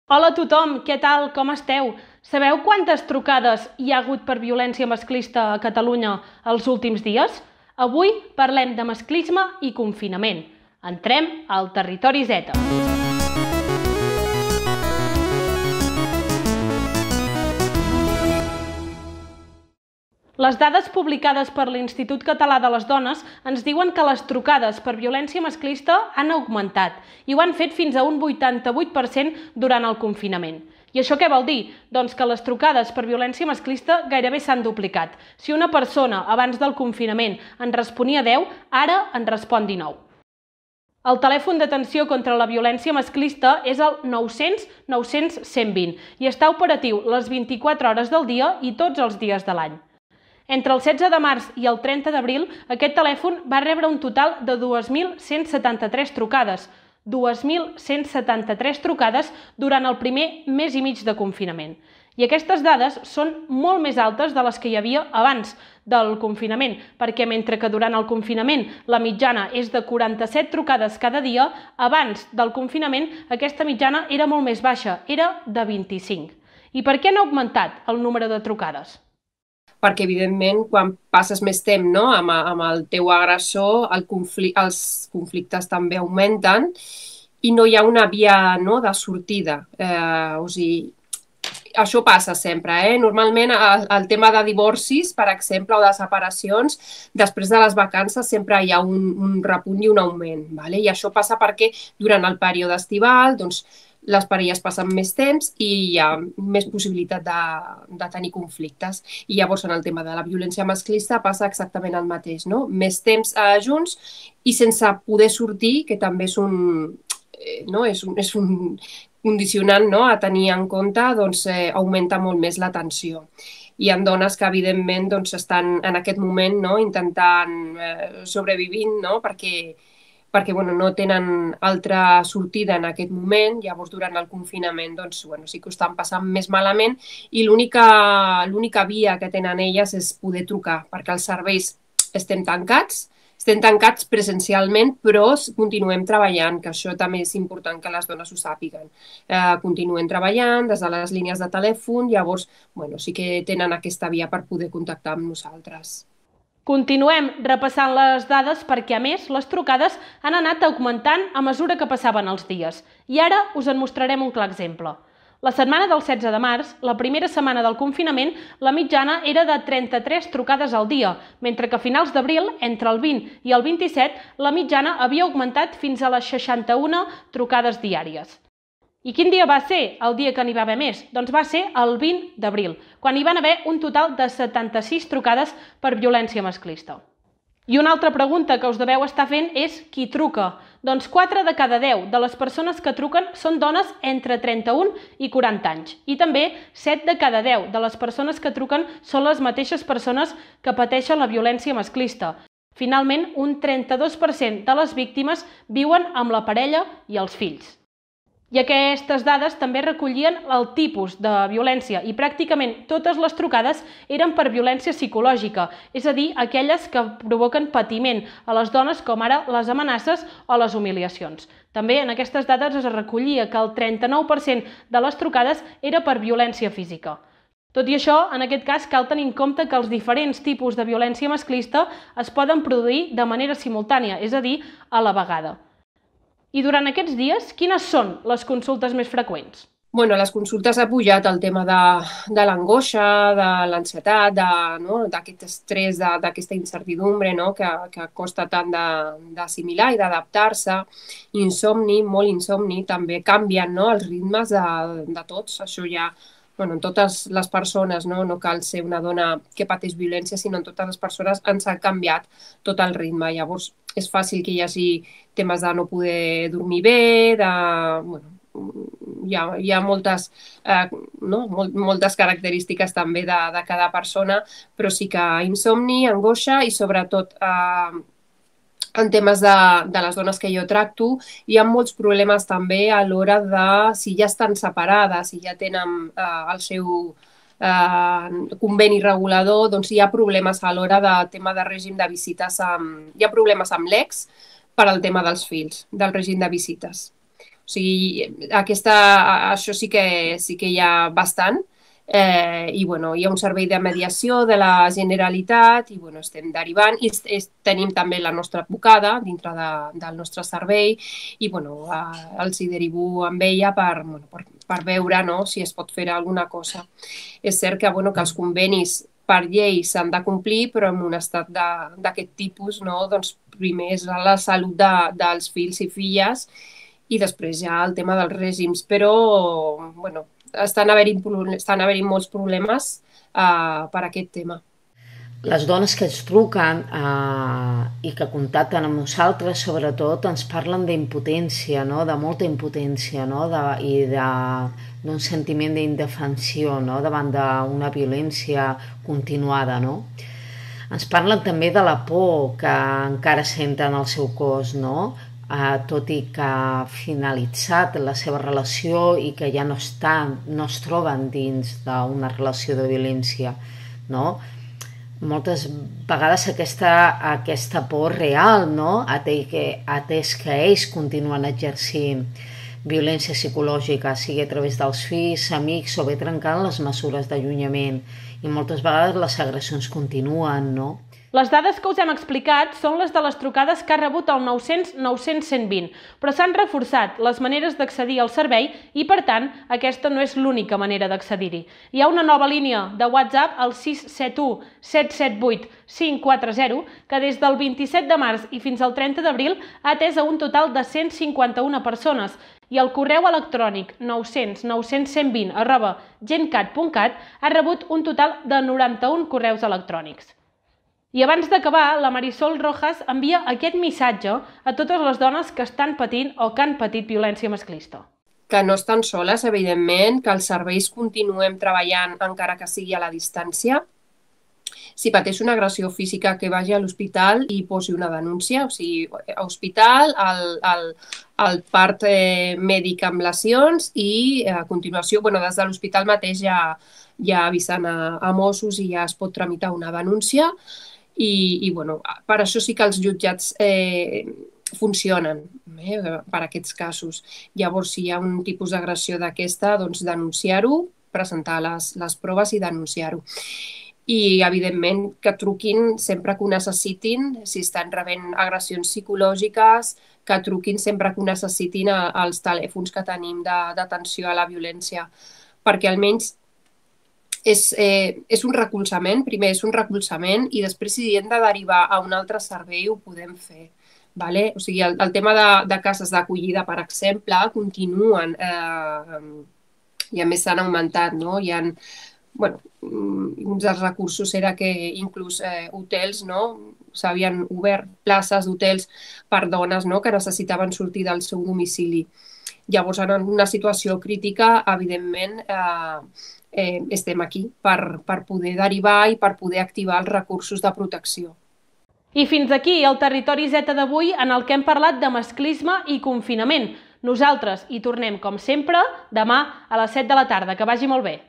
Hola a tothom, què tal, com esteu? Sabeu quantes trucades hi ha hagut per violència masclista a Catalunya els últims dies? Avui parlem de masclisme i confinament. Entrem al Territori Z. Les dades publicades per l'Institut Català de les Dones ens diuen que les trucades per violència masclista han augmentat i ho han fet fins a un 88% durant el confinament. I això què vol dir? Doncs que les trucades per violència masclista gairebé s'han duplicat. Si una persona abans del confinament en responia 10, ara en respon 19. El telèfon d'atenció contra la violència masclista és el 900 900 120 i està operatiu les 24 hores del dia i tots els dies de l'any. Entre el 16 de març i el 30 d'abril, aquest telèfon va rebre un total de 2.173 trucades. 2.173 trucades durant el primer mes i mig de confinament. I aquestes dades són molt més altes de les que hi havia abans del confinament, perquè mentre que durant el confinament la mitjana és de 47 trucades cada dia, abans del confinament aquesta mitjana era molt més baixa, era de 25. I per què han augmentat el número de trucades? Perquè, evidentment, quan passes més temps amb el teu agressor, els conflictes també augmenten i no hi ha una via de sortida. Això passa sempre. Normalment, el tema de divorcis, per exemple, o de separacions, després de les vacances sempre hi ha un repunt i un augment. I això passa perquè durant el període estival les parelles passen més temps i hi ha més possibilitat de tenir conflictes. I llavors, en el tema de la violència masclista passa exactament el mateix. Més temps junts i sense poder sortir, que també és un condicionant a tenir en compte, augmenta molt més la tensió. Hi ha dones que, evidentment, estan en aquest moment intentant sobrevivint perquè no tenen altra sortida en aquest moment. Llavors, durant el confinament, sí que ho estan passant més malament i l'única via que tenen elles és poder trucar, perquè els serveis estem tancats presencialment, però continuem treballant, que això també és important que les dones ho sàpiguen. Continuem treballant des de les línies de telèfon, llavors sí que tenen aquesta via per poder contactar amb nosaltres. Continuem repassant les dades perquè, a més, les trucades han anat augmentant a mesura que passaven els dies. I ara us en mostrarem un clar exemple. La setmana del 16 de març, la primera setmana del confinament, la mitjana era de 33 trucades al dia, mentre que a finals d'abril, entre el 20 i el 27, la mitjana havia augmentat fins a les 61 trucades diàries. I quin dia va ser el dia que n'hi va haver més? Doncs va ser el 20 d'abril, quan hi van haver un total de 76 trucades per violència masclista. I una altra pregunta que us deveu estar fent és qui truca? Doncs 4 de cada 10 de les persones que truquen són dones entre 31 i 40 anys. I també 7 de cada 10 de les persones que truquen són les mateixes persones que pateixen la violència masclista. Finalment, un 32% de les víctimes viuen amb la parella i els fills. I aquestes dades també recollien el tipus de violència i pràcticament totes les trucades eren per violència psicològica, és a dir, aquelles que provoquen patiment a les dones, com ara les amenaces o les humiliacions. També en aquestes dades es recollia que el 39% de les trucades era per violència física. Tot i això, en aquest cas cal tenir en compte que els diferents tipus de violència masclista es poden produir de manera simultània, és a dir, a la vegada. I durant aquests dies, quines són les consultes més freqüents? Les consultes ha pujat el tema de l'angoixa, de l'ansietat, d'aquest estrès, d'aquesta incertidumbre que costa tant d'assimilar i d'adaptar-se. Insomni, molt insomni, també canvien els ritmes de tots. Això ja en totes les persones, no cal ser una dona que pateix violència, sinó en totes les persones ens ha canviat tot el ritme. Llavors, és fàcil que hi hagi temes de no poder dormir bé, hi ha moltes característiques també de cada persona, però sí que insomni, angoixa i sobretot en temes de les dones que jo tracto, hi ha molts problemes també a l'hora de si ja estan separades, si ja tenen el seu conveni regulador, doncs hi ha problemes a l'hora de tema de règim de visites, hi ha problemes amb l'ex per al tema dels fills, del règim de visites. sigui, això sí que hi ha bastant. I bueno, hi ha un servei de mediació de la Generalitat i bueno, estem derivant i tenim també la nostra advocada dintre del nostre servei i bueno, els hi derivo amb ella per veure, no, si es pot fer alguna cosa. És cert que, bueno, que els convenis per llei s'han de complir, però en un estat d'aquest tipus, no, doncs primer és la salut dels fills i filles i després ja el tema dels règims. Però, bueno, estan havent-hi molts problemes per aquest tema. Les dones que ens truquen i que contacten amb nosaltres, sobretot, ens parlen d'impotència, no? De molta impotència, no? I d'un sentiment d'indefensió, no? Davant d'una violència continuada, no? Ens parlen també de la por que encara senten al seu cos, no? Tot i que ha finalitzat la seva relació i que ja no es troben dins d'una relació de violència, no? Moltes vegades aquesta por real, no? Atès que ells continuen exercint violència psicològica, sigui a través dels fills, amics o bé trencant les mesures d'allunyament. I moltes vegades les agressions continuen, no? Les dades que us hem explicat són les de les trucades que ha rebut el 900 900 120, però s'han reforçat les maneres d'accedir al servei i, per tant, aquesta no és l'única manera d'accedir-hi. Hi ha una nova línia de WhatsApp, el 671 778 540, que des del 27 de març i fins al 30 d'abril ha atès a un total de 151 persones, i el correu electrònic 900 900 120 @gencat.cat ha rebut un total de 91 correus electrònics. I abans d'acabar, la Marisol Rojas envia aquest missatge a totes les dones que estan patint o que han patit violència masclista. Que no estan soles, evidentment, que els serveis continuem treballant encara que sigui a la distància. Si pateix una agressió física, que vagi a l'hospital i posi una denúncia, o sigui, a hospital, al part mèdic amb lesions i a continuació, bueno, des de l'hospital mateix ja avisen a Mossos i ja es pot tramitar una denúncia. I bueno, per això sí que els jutjats funcionen per aquests casos. Llavors, si hi ha un tipus d'agressió d'aquesta, doncs denunciar-ho, presentar les proves i denunciar-ho. I, evidentment, que truquin sempre que ho necessitin, si estan rebent agressions psicològiques, que truquin sempre que ho necessitin als telèfons que tenim d'atenció a la violència, perquè almenys és un recolzament, primer és un recolzament i després si hem de derivar a un altre servei ho podem fer. Vale? O sigui, el tema de cases d'acollida, per exemple, continuen i a més s'han augmentat, no? Hi ha, bueno, uns dels recursos era que inclús hotels, no? S'havien obert places d'hotels per dones, no? Que necessitaven sortir del seu domicili. Llavors, en una situació crítica, evidentment, estem aquí per poder derivar i per poder activar els recursos de protecció. I fins aquí el Territori Z d'avui, en el que hem parlat de masclisme i confinament. Nosaltres hi tornem, com sempre, demà a les 7 de la tarda. Que vagi molt bé.